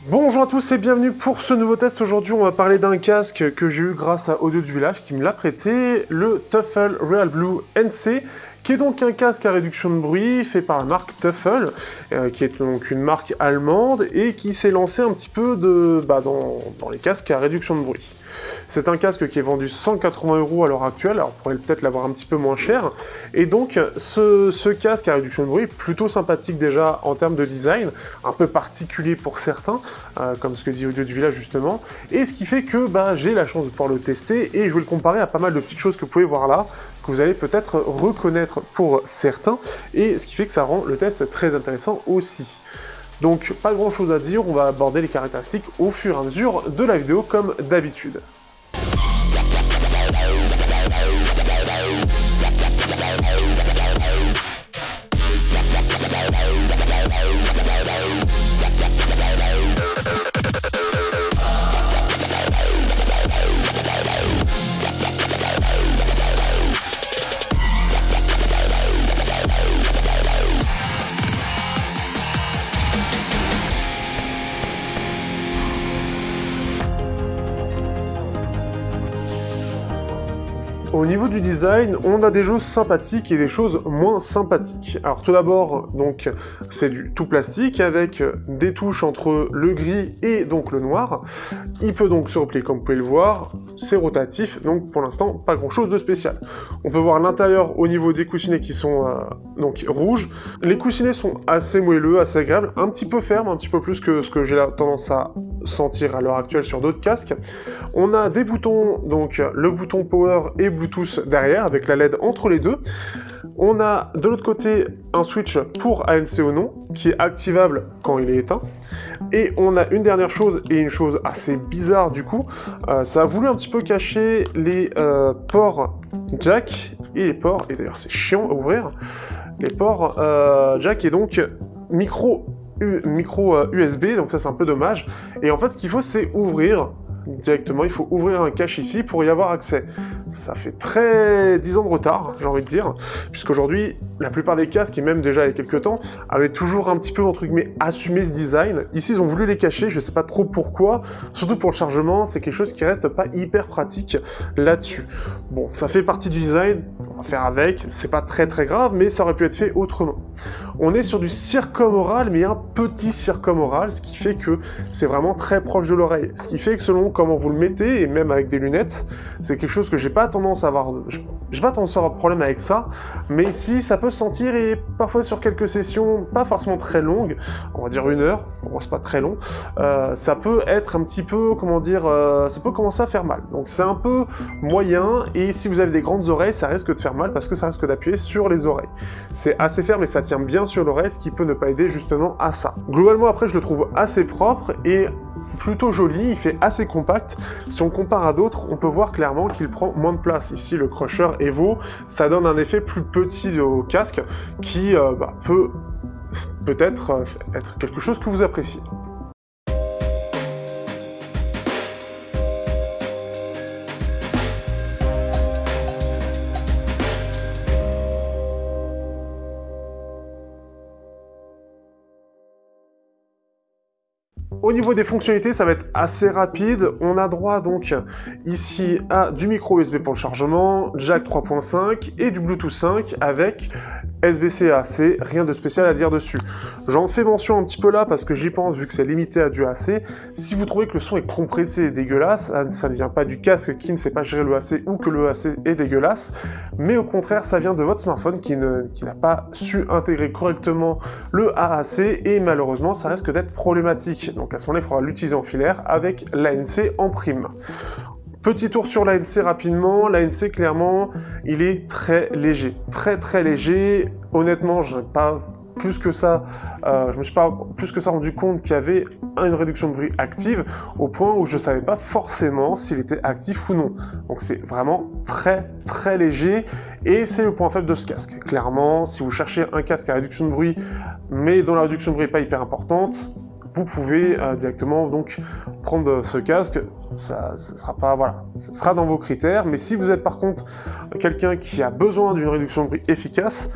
Bonjour à tous et bienvenue pour ce nouveau test. Aujourd'hui on va parler d'un casque que j'ai eu grâce à Audio du Village qui me l'a prêté, le Tuffle Real Blue NC, qui est donc un casque à réduction de bruit fait par la marque Tuffle, qui est donc une marque allemande et qui s'est lancé un petit peu dans les casques à réduction de bruit. C'est un casque qui est vendu 180 € à l'heure actuelle, alors on pourrait peut-être l'avoir un petit peu moins cher. Et donc ce casque à réduction de bruit est plutôt sympathique déjà en termes de design, un peu particulier pour certains, comme ce que dit Audio du Village justement, et ce qui fait que j'ai la chance de pouvoir le tester et je vais le comparer à pas mal de petites choses que vous pouvez voir là, que vous allez peut-être reconnaître pour certains, et ce qui fait que ça rend le test très intéressant aussi. Donc pas grand chose à dire, on va aborder les caractéristiques au fur et à mesure de la vidéo comme d'habitude. Au niveau du design, on a des choses sympathiques et des choses moins sympathiques. Alors tout d'abord, donc c'est du tout plastique avec des touches entre le gris et donc le noir. Il peut donc se replier comme vous pouvez le voir, c'est rotatif, donc pour l'instant pas grand chose de spécial. On peut voir l'intérieur au niveau des coussinets qui sont donc rouges. Les coussinets sont assez moelleux, assez agréables, un petit peu fermes, un petit peu plus que ce que j'ai tendance à sentir à l'heure actuelle sur d'autres casques. On a des boutons, donc le bouton Power et Bluetooth derrière, avec la LED entre les deux. On a de l'autre côté un switch pour ANC ou non, qui est activable quand il est éteint. Et on a une dernière chose, et une chose assez bizarre du coup, ça a voulu un petit peu cacher les ports jack et les ports, et d'ailleurs c'est chiant à ouvrir, les ports jack et donc micro USB, donc ça c'est un peu dommage. Et en fait ce qu'il faut c'est ouvrir directement, il faut ouvrir un cache ici pour y avoir accès. Ça fait très 10 ans de retard, j'ai envie de dire, puisqu'aujourd'hui, la plupart des casques, et même déjà il y a quelques temps, avaient toujours un petit peu, entre guillemets, assumé ce design. Ici, ils ont voulu les cacher, je sais pas trop pourquoi, surtout pour le chargement, c'est quelque chose qui reste pas hyper pratique là-dessus. Bon, ça fait partie du design, on va faire avec, c'est pas très grave, mais ça aurait pu être fait autrement. On est sur du circumoral, mais un petit circumoral, ce qui fait que c'est vraiment très proche de l'oreille, ce qui fait que selon comment vous le mettez, et même avec des lunettes, c'est quelque chose que j'ai pas tendance à avoir de problème avec ça, mais ici ça peut se sentir, et parfois sur quelques sessions, pas forcément très longues, on va dire 1 heure, bon, c'est pas très long, ça peut être un petit peu, comment dire, ça peut commencer à faire mal, donc c'est un peu moyen, et si vous avez des grandes oreilles, ça risque de faire mal, parce que ça risque d'appuyer sur les oreilles. C'est assez ferme, et ça tient bien sur l'oreille, ce qui peut ne pas aider justement à ça. Globalement après je le trouve assez propre, et plutôt joli, il fait assez compact. Si on compare à d'autres, on peut voir clairement qu'il prend moins de place. Ici, le Crusher Evo, ça donne un effet plus petit au casque qui peut peut-être être quelque chose que vous appréciez. Au niveau des fonctionnalités, ça va être assez rapide. On a droit donc ici à du micro USB pour le chargement, jack 3.5 et du Bluetooth 5 avec SBC-AC, rien de spécial à dire dessus. J'en fais mention un petit peu là parce que j'y pense vu que c'est limité à du AC. Si vous trouvez que le son est compressé et dégueulasse, ça ne vient pas du casque qui ne sait pas gérer le AC ou que le AC est dégueulasse, mais au contraire ça vient de votre smartphone qui n'a pas su intégrer correctement le AAC et malheureusement ça risque d'être problématique. Donc à ce moment-là il faudra l'utiliser en filaire avec l'ANC en prime. Petit tour sur l'ANC rapidement. L'ANC, clairement, il est très léger. Très léger. Honnêtement, je n'ai pas plus que ça, je me suis pas plus que ça rendu compte qu'il y avait une réduction de bruit active, au point où je ne savais pas forcément s'il était actif ou non. Donc c'est vraiment très léger, et c'est le point faible de ce casque. Clairement, si vous cherchez un casque à réduction de bruit, mais dont la réduction de bruit n'est pas hyper importante, vous pouvez directement donc prendre ce casque. Ça sera pas, voilà, ça sera dans vos critères. Mais si vous êtes par contre quelqu'un qui a besoin d'une réduction de bruit efficace,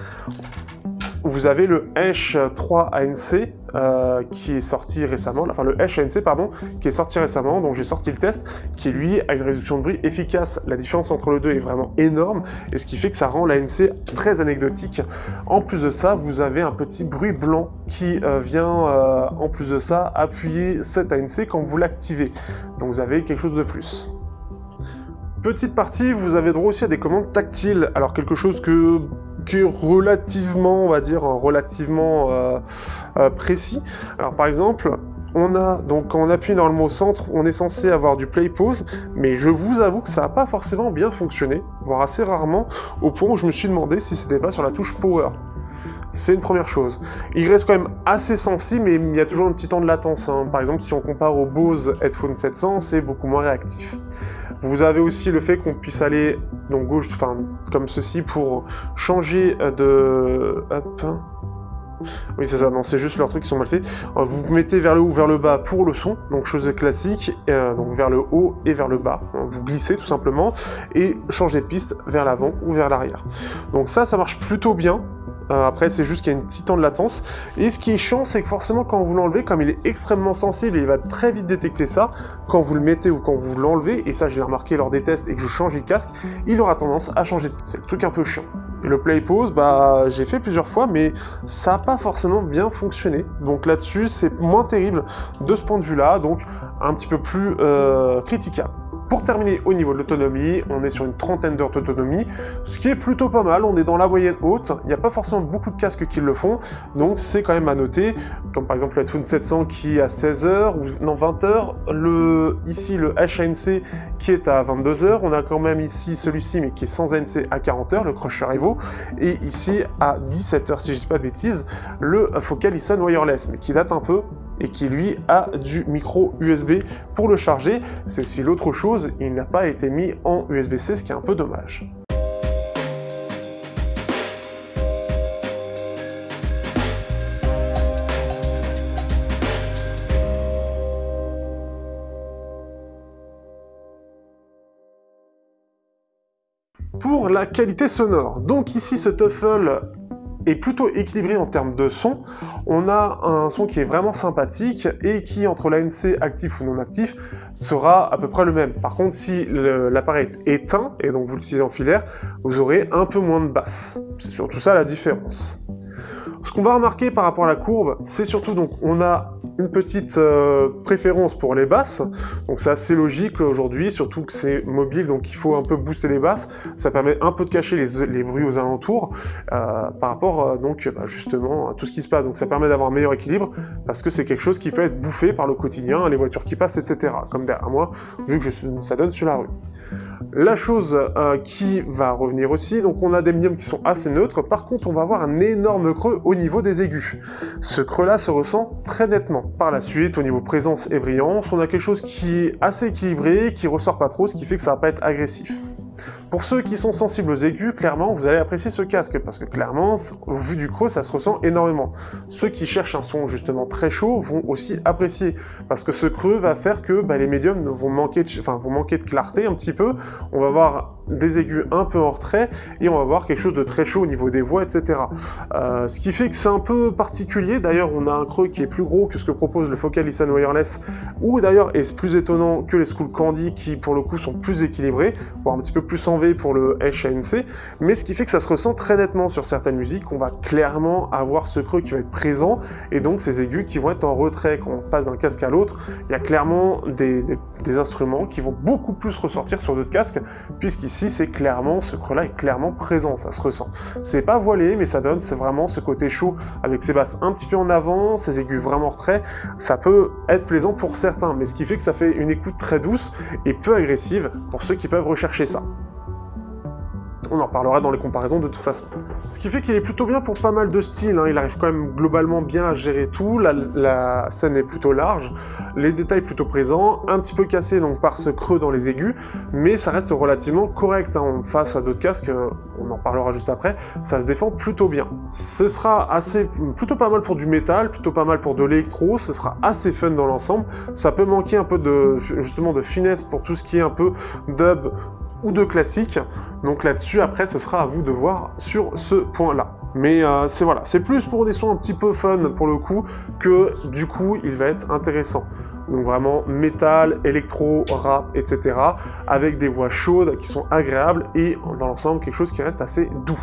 vous avez le Esch 3 ANC qui est sorti récemment, enfin le Esch ANC pardon, qui est sorti récemment, donc j'ai sorti le test, qui lui a une réduction de bruit efficace. La différence entre les deux est vraiment énorme, et ce qui fait que ça rend l'ANC très anecdotique. En plus de ça, vous avez un petit bruit blanc qui vient, en plus de ça, appuyer cet ANC quand vous l'activez. Donc vous avez quelque chose de plus. Petite partie, vous avez droit aussi à des commandes tactiles. Alors quelque chose qui est relativement, on va dire, relativement précis. Alors par exemple, donc quand on appuie normalement au centre, on est censé avoir du play-pause, mais je vous avoue que ça n'a pas forcément bien fonctionné, voire assez rarement, au point où je me suis demandé si c'était pas sur la touche Power. C'est une première chose. Il reste quand même assez sensible, mais il y a toujours un petit temps de latence. Hein. Par exemple, si on compare au Bose Headphone 700, c'est beaucoup moins réactif. Vous avez aussi le fait qu'on puisse aller donc gauche, enfin comme ceci, pour changer de... Hop. Oui, c'est ça, non, c'est juste leurs trucs qui sont mal faits. Vous mettez vers le haut ou vers le bas pour le son, donc chose classique, donc vers le haut et vers le bas. Vous glissez tout simplement, et changez de piste vers l'avant ou vers l'arrière. Donc ça marche plutôt bien. Après, c'est juste qu'il y a une petite temps de latence. Et ce qui est chiant, c'est que forcément, quand vous l'enlevez, comme il est extrêmement sensible et il va très vite détecter ça, quand vous le mettez ou quand vous l'enlevez, et ça, je l'ai remarqué lors des tests et que je change de casque, il aura tendance à changer de piste. C'est le truc un peu chiant. Et le play-pause, bah, j'ai fait plusieurs fois, mais ça n'a pas forcément bien fonctionné. Donc là-dessus, c'est moins terrible de ce point de vue-là, donc un petit peu plus critiquable. Pour terminer, au niveau de l'autonomie, on est sur une trentaine d'heures d'autonomie, ce qui est plutôt pas mal, on est dans la moyenne haute, il n'y a pas forcément beaucoup de casques qui le font, donc c'est quand même à noter, comme par exemple le Headphone 700 qui est à 16 heures, ou non 20 heures, ici le HANC qui est à 22 heures, on a quand même ici celui-ci mais qui est sans ANC à 40 heures, le Crusher Evo, et ici à 17 heures si je dis pas de bêtises, le Focalison Wireless, mais qui date un peu, et qui lui a du micro USB pour le charger. C'est aussi l'autre chose, il n'a pas été mis en USB-C, ce qui est un peu dommage. Pour la qualité sonore, donc ici ce TUFL est plutôt équilibré en termes de son. On a un son qui est vraiment sympathique et qui, entre l'ANC actif ou non actif, sera à peu près le même. Par contre, si l'appareil est éteint, et donc vous l'utilisez en filaire, vous aurez un peu moins de basse. C'est surtout ça la différence. Ce qu'on va remarquer par rapport à la courbe, c'est surtout donc on a une petite préférence pour les basses, donc c'est assez logique aujourd'hui, surtout que c'est mobile, donc il faut un peu booster les basses, ça permet un peu de cacher les bruits aux alentours, par rapport donc justement à tout ce qui se passe, donc ça permet d'avoir un meilleur équilibre, parce que c'est quelque chose qui peut être bouffé par le quotidien, les voitures qui passent, etc., comme derrière moi, vu que ça donne sur la rue. La chose qui va revenir aussi, donc on a des médiums qui sont assez neutres, par contre on va avoir un énorme creux au niveau des aigus. Ce creux-là se ressent très nettement. Par la suite, au niveau présence et brillance, on a quelque chose qui est assez équilibré, qui ressort pas trop, ce qui fait que ça va pas être agressif. Pour ceux qui sont sensibles aux aigus, clairement, vous allez apprécier ce casque, parce que clairement, au vu du creux, ça se ressent énormément. Ceux qui cherchent un son justement très chaud vont aussi apprécier, parce que ce creux va faire que les médiums vont manquer de clarté un petit peu, on va avoir des aigus un peu en retrait, et on va avoir quelque chose de très chaud au niveau des voix, etc. Ce qui fait que c'est un peu particulier, d'ailleurs on a un creux qui est plus gros que ce que propose le Focalison Wireless, ou d'ailleurs est plus étonnant que les Skullcandy qui pour le coup sont plus équilibrés, voire un petit peu plus en V pour le HANC, mais ce qui fait que ça se ressent très nettement sur certaines musiques, on va clairement avoir ce creux qui va être présent, et donc ces aigus qui vont être en retrait. Quand on passe d'un casque à l'autre, il y a clairement des instruments qui vont beaucoup plus ressortir sur d'autres casques, puisqu'ici c'est clairement, ce creux là est clairement présent, ça se ressent. C'est pas voilé, mais ça donne, c'est vraiment ce côté chaud, avec ses basses un petit peu en avant, ses aigus vraiment en retrait, ça peut être plaisant pour certains, mais ce qui fait que ça fait une écoute très douce et peu agressive pour ceux qui peuvent rechercher ça. On en parlera dans les comparaisons de toute façon. Ce qui fait qu'il est plutôt bien pour pas mal de styles, hein. Il arrive quand même globalement bien à gérer tout, la scène est plutôt large, les détails plutôt présents, un petit peu cassé donc par ce creux dans les aigus, mais ça reste relativement correct, hein. Face à d'autres casques, on en parlera juste après, ça se défend plutôt bien. Ce sera plutôt pas mal pour du métal, plutôt pas mal pour de l'électro, ce sera assez fun dans l'ensemble, ça peut manquer un peu justement de finesse pour tout ce qui est un peu dub ou de classique, donc là-dessus après ce sera à vous de voir sur ce point-là. Mais voilà, c'est plus pour des sons un petit peu fun pour le coup, que du coup il va être intéressant. Donc vraiment métal, électro, rap, etc. avec des voix chaudes qui sont agréables et dans l'ensemble quelque chose qui reste assez doux.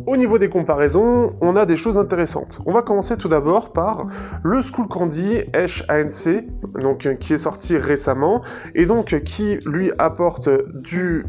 Au niveau des comparaisons, on a des choses intéressantes. On va commencer tout d'abord par le Skullcandy Esh ANC, donc qui est sorti récemment, et donc qui lui apporte du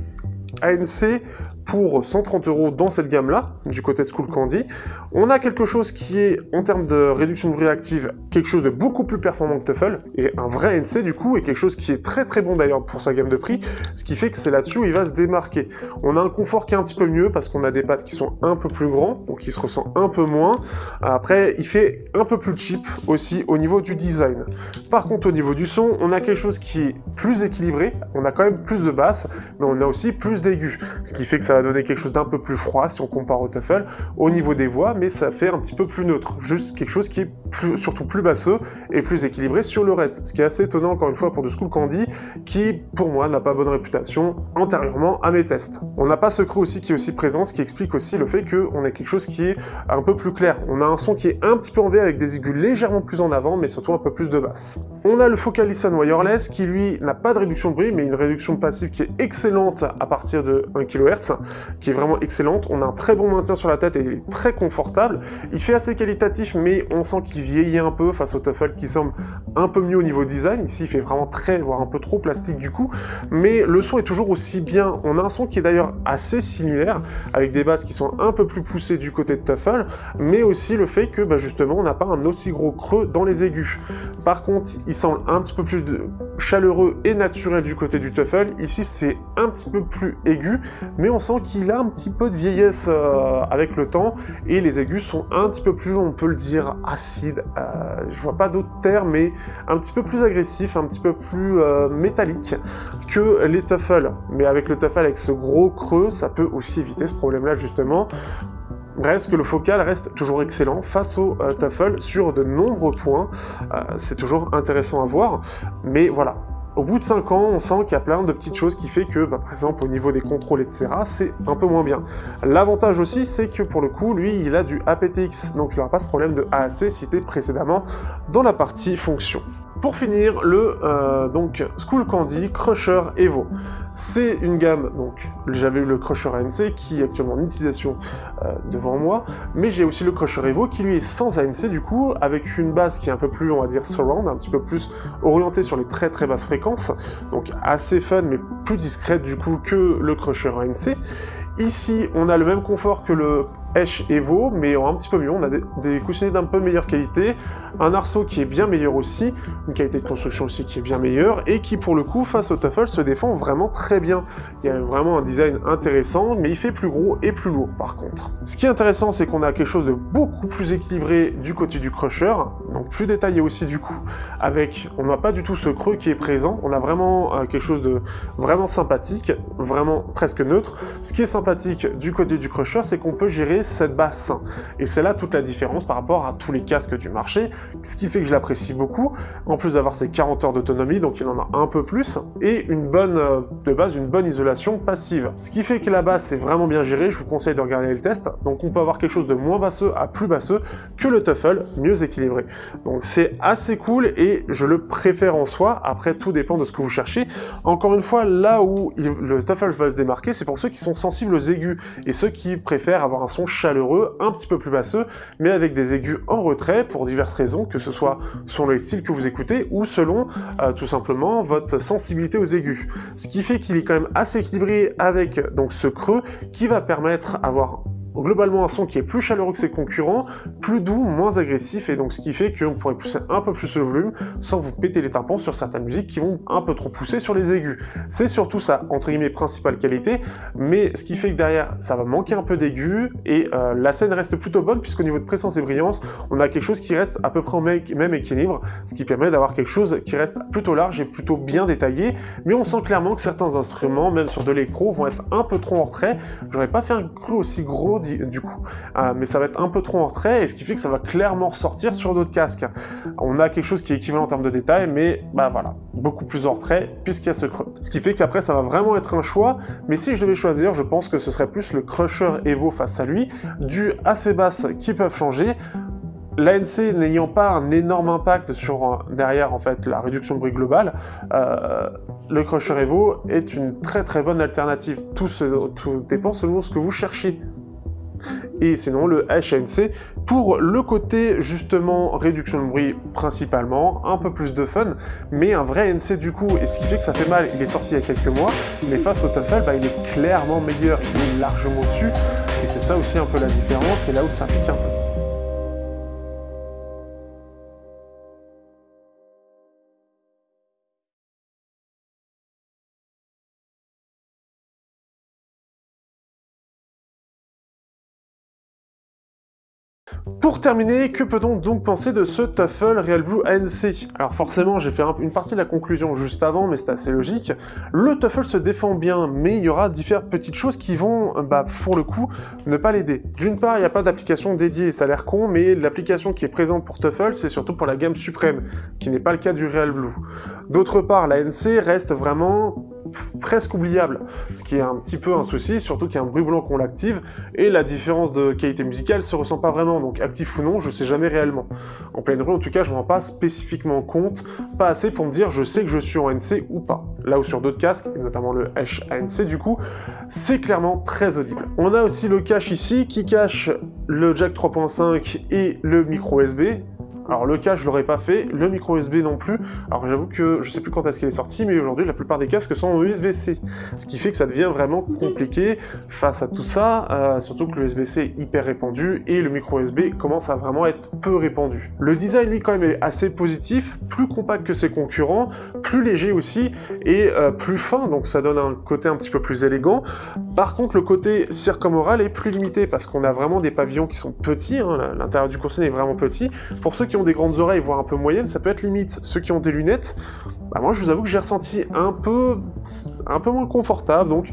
ANC pour 130 € dans cette gamme-là, du côté de Skullcandy. On a quelque chose qui est, en termes de réduction de bruit active, quelque chose de beaucoup plus performant que Tuffle, et un vrai ANC du coup, et quelque chose qui est très très bon d'ailleurs pour sa gamme de prix, ce qui fait que c'est là-dessus où il va se démarquer. On a un confort qui est un petit peu mieux, parce qu'on a des pads qui sont un peu plus grands, donc il se ressent un peu moins. Après, il fait un peu plus cheap aussi au niveau du design. Par contre, au niveau du son, on a quelque chose qui est plus équilibré, on a quand même plus de basses, mais on a aussi plus d'aigus, ce qui fait que ça va donner quelque chose d'un peu plus froid si on compare au Tuffle au niveau des voix, mais ça fait un petit peu plus neutre, juste quelque chose qui est surtout plus basseux et plus équilibré sur le reste, ce qui est assez étonnant encore une fois pour du Skullcandy qui pour moi n'a pas bonne réputation antérieurement à mes tests. On n'a pas ce creux aussi qui est aussi présent, ce qui explique aussi le fait qu'on a quelque chose qui est un peu plus clair. On a un son qui est un petit peu en V avec des aigus légèrement plus en avant, mais surtout un peu plus de basse. On a le Focal Listen Wireless qui lui n'a pas de réduction de bruit, mais une réduction passive qui est excellente à partir de 1 kHz, qui est vraiment excellente. On a un très bon maintien sur la tête et il est très confortable. Il fait assez qualitatif, mais on sent qu'il vieillit un peu face au Tuffle qui semble un peu mieux au niveau design. Ici, il fait vraiment très, voire un peu trop plastique du coup, mais le son est toujours aussi bien. On a un son qui est d'ailleurs assez similaire, avec des basses qui sont un peu plus poussées du côté de Tuffle, mais aussi le fait que justement, on n'a pas un aussi gros creux dans les aigus. Par contre, il semble un petit peu plus chaleureux et naturel du côté du Tuffle. Ici, c'est un petit peu plus aigu, mais on sent qu'il a un petit peu de vieillesse avec le temps, et les aigus sont un petit peu plus, on peut le dire, acides. Je vois pas d'autres termes, mais un petit peu plus agressif, un petit peu plus métallique que les Tuffle. Mais avec le Tuffle, avec ce gros creux, ça peut aussi éviter ce problème-là justement. Reste que le Focal reste toujours excellent face au Tuffle sur de nombreux points. C'est toujours intéressant à voir, mais voilà. Au bout de 5 ans, on sent qu'il y a plein de petites choses qui fait que, par exemple, au niveau des contrôles, etc., c'est un peu moins bien. L'avantage aussi, c'est que pour le coup, lui, il a du aptX, donc il n'aura pas ce problème de AAC cité précédemment dans la partie fonction. Pour finir, le Skullcandy Crusher Evo. C'est une gamme, donc j'avais eu le Crusher ANC qui est actuellement en utilisation devant moi, mais j'ai aussi le Crusher Evo qui lui est sans ANC du coup, avec une basse qui est un peu plus, on va dire, surround, un petit peu plus orientée sur les très très basses fréquences, donc assez fun mais plus discrète du coup que le Crusher ANC. Ici, on a le même confort que le Esh Evo, mais un petit peu mieux. On a des coussinets d'un peu meilleure qualité, un arceau qui est bien meilleur aussi, une qualité de construction aussi qui est bien meilleure, et qui pour le coup, face au Tuffle, se défend vraiment très bien. Il y a vraiment un design intéressant, mais il fait plus gros et plus lourd par contre. Ce qui est intéressant, c'est qu'on a quelque chose de beaucoup plus équilibré du côté du Crusher, donc plus détaillé aussi du coup, avec, on n'a pas du tout ce creux qui est présent, on a vraiment quelque chose de vraiment sympathique, vraiment presque neutre. Ce qui est sympathique du côté du Crusher, c'est qu'on peut gérer cette basse, et c'est là toute la différence par rapport à tous les casques du marché, ce qui fait que je l'apprécie beaucoup, en plus d'avoir ses 40 heures d'autonomie, donc il en a un peu plus, et une bonne, de base, une bonne isolation passive. Ce qui fait que la basse est vraiment bien gérée, je vous conseille de regarder le test, donc on peut avoir quelque chose de moins basseux à plus basseux que le Tuffle, mieux équilibré. Donc c'est assez cool, et je le préfère en soi, après tout dépend de ce que vous cherchez. Encore une fois, là où le Tuffle va se démarquer, c'est pour ceux qui sont sensibles aux aigus, et ceux qui préfèrent avoir un son chaleureux, un petit peu plus basseux, mais avec des aigus en retrait pour diverses raisons, que ce soit selon les styles que vous écoutez ou selon tout simplement votre sensibilité aux aigus. Ce qui fait qu'il est quand même assez équilibré avec donc ce creux qui va permettre d'avoir globalement un son qui est plus chaleureux que ses concurrents, plus doux, moins agressif, et donc ce qui fait qu'on pourrait pousser un peu plus le volume sans vous péter les tympans sur certaines musiques qui vont un peu trop pousser sur les aigus. C'est surtout sa, entre guillemets, principale qualité, mais ce qui fait que derrière, ça va manquer un peu d'aigus, et la scène reste plutôt bonne, puisqu'au niveau de présence et brillance, on a quelque chose qui reste à peu près au même équilibre, ce qui permet d'avoir quelque chose qui reste plutôt large et plutôt bien détaillé, mais on sent clairement que certains instruments, même sur de l'électro, vont être un peu trop en retrait. J'aurais pas fait un creux aussi gros du coup. Mais ça va être un peu trop en retrait, et ce qui fait que ça va clairement ressortir sur d'autres casques. On a quelque chose qui est équivalent en termes de détail, mais bah voilà, beaucoup plus en retrait, puisqu'il y a ce creux. Ce qui fait qu'après, ça va vraiment être un choix, mais si je devais choisir, je pense que ce serait plus le Crusher Evo face à lui, dû à ses basses qui peuvent changer, l'ANC n'ayant pas un énorme impact sur derrière en fait la réduction de bruit globale, le Crusher Evo est une très très bonne alternative. Tout dépend selon ce que vous cherchez. Et sinon le HANC pour le côté justement réduction de bruit principalement, un peu plus de fun, mais un vrai ANC du coup, et ce qui fait que ça fait mal, il est sorti il y a quelques mois, mais face au TUFFEL, bah, il est clairement meilleur, il est largement dessus, et c'est ça aussi un peu la différence, c'est là où ça pique un peu. Pour terminer, que peut-on donc penser de ce TUFFEL Real Blue ANC? Alors forcément, j'ai fait une partie de la conclusion juste avant, mais c'est assez logique. Le TUFFEL se défend bien, mais il y aura différentes petites choses qui vont, pour le coup, ne pas l'aider. D'une part, il n'y a pas d'application dédiée, ça a l'air con, mais l'application qui est présente pour TUFFEL, c'est surtout pour la gamme suprême, qui n'est pas le cas du Real Blue. D'autre part, l'ANC reste vraiment presque oubliable, ce qui est un petit peu un souci, surtout qu'il y a un bruit blanc qu'on l'active, et la différence de qualité musicale se ressent pas vraiment, donc actif ou non, je sais jamais réellement. En pleine rue, en tout cas, je me rends pas spécifiquement compte, pas assez pour me dire je sais que je suis en ANC ou pas. Là où sur d'autres casques, et notamment le HANC du coup, c'est clairement très audible. On a aussi le cache ici, qui cache le jack 3.5 et le micro USB. Alors le cache, je l'aurais pas fait, le micro USB non plus. Alors j'avoue que je sais plus quand est-ce qu'il est sorti, mais aujourd'hui la plupart des casques sont en USB-C. Ce qui fait que ça devient vraiment compliqué face à tout ça, surtout que le USB-C est hyper répandu et le micro USB commence à vraiment être peu répandu. Le design lui quand même est assez positif, plus compact que ses concurrents, plus léger aussi et plus fin, donc ça donne un côté un petit peu plus élégant. Par contre le côté circumoral est plus limité parce qu'on a vraiment des pavillons qui sont petits, hein, l'intérieur du coursier est vraiment petit. Pour ceux qui ont des grandes oreilles, voire un peu moyennes, ça peut être limite. Ceux qui ont des lunettes, moi je vous avoue que j'ai ressenti un peu moins confortable, donc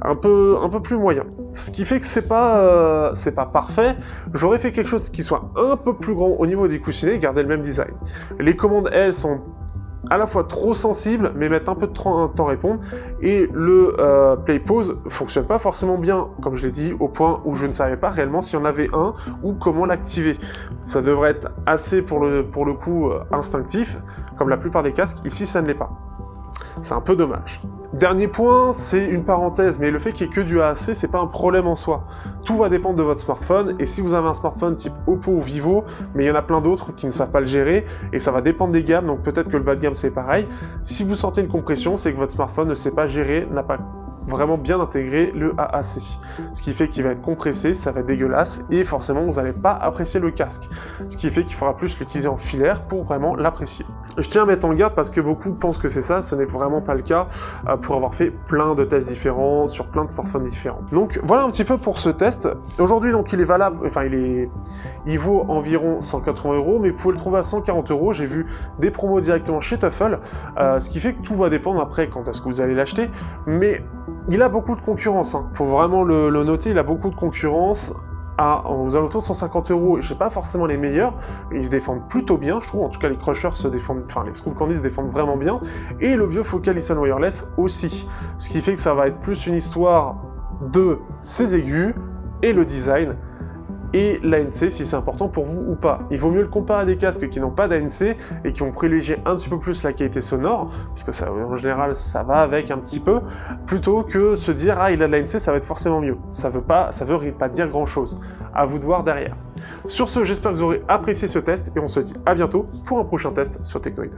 un peu plus moyen. Ce qui fait que c'est pas parfait. J'aurais fait quelque chose qui soit un peu plus grand au niveau des coussinets, garder le même design. Les commandes, elles, sont à la fois trop sensible, mais mettre un peu de temps à répondre, et le play pause fonctionne pas forcément bien, comme je l'ai dit, au point où je ne savais pas réellement s'il y en avait un, ou comment l'activer. Ça devrait être assez, pour le coup, instinctif, comme la plupart des casques, ici ça ne l'est pas. C'est un peu dommage. Dernier point, c'est une parenthèse, mais le fait qu'il n'y ait que du AAC, c'est pas un problème en soi. Tout va dépendre de votre smartphone, et si vous avez un smartphone type Oppo ou Vivo, mais il y en a plein d'autres qui ne savent pas le gérer, et ça va dépendre des gammes, donc peut-être que le bas de gamme c'est pareil. Si vous sentez une compression, c'est que votre smartphone ne sait pas gérer, n'a pas vraiment bien intégré le AAC. Ce qui fait qu'il va être compressé, ça va être dégueulasse, et forcément vous n'allez pas apprécier le casque. Ce qui fait qu'il faudra plus l'utiliser en filaire pour vraiment l'apprécier. Je tiens à mettre en garde parce que beaucoup pensent que c'est ça, ce n'est vraiment pas le cas, pour avoir fait plein de tests différents, sur plein de smartphones différents. Donc voilà un petit peu pour ce test. Aujourd'hui donc il est valable, enfin il vaut environ 180 €, mais vous pouvez le trouver à 140 €. J'ai vu des promos directement chez TUFFEL, ce qui fait que tout va dépendre après quand est-ce que vous allez l'acheter, mais il a beaucoup de concurrence, hein. Faut vraiment le noter, il a beaucoup de concurrence. Aux alentours de 150 €, je sais pas forcément les meilleurs, mais ils se défendent plutôt bien, je trouve. En tout cas, les Crushers se défendent, enfin les Skullcandy se défendent vraiment bien, et le vieux Focal Listen Wireless aussi. Ce qui fait que ça va être plus une histoire de ses aigus et le design, et l'ANC si c'est important pour vous ou pas. Il vaut mieux le comparer à des casques qui n'ont pas d'ANC et qui ont privilégié un petit peu plus la qualité sonore, parce que ça, en général ça va avec un petit peu, plutôt que se dire ah il a de l'ANC, ça va être forcément mieux. Ça veut pas dire grand chose. À vous de voir derrière. Sur ce, j'espère que vous aurez apprécié ce test et on se dit à bientôt pour un prochain test sur Teknoid.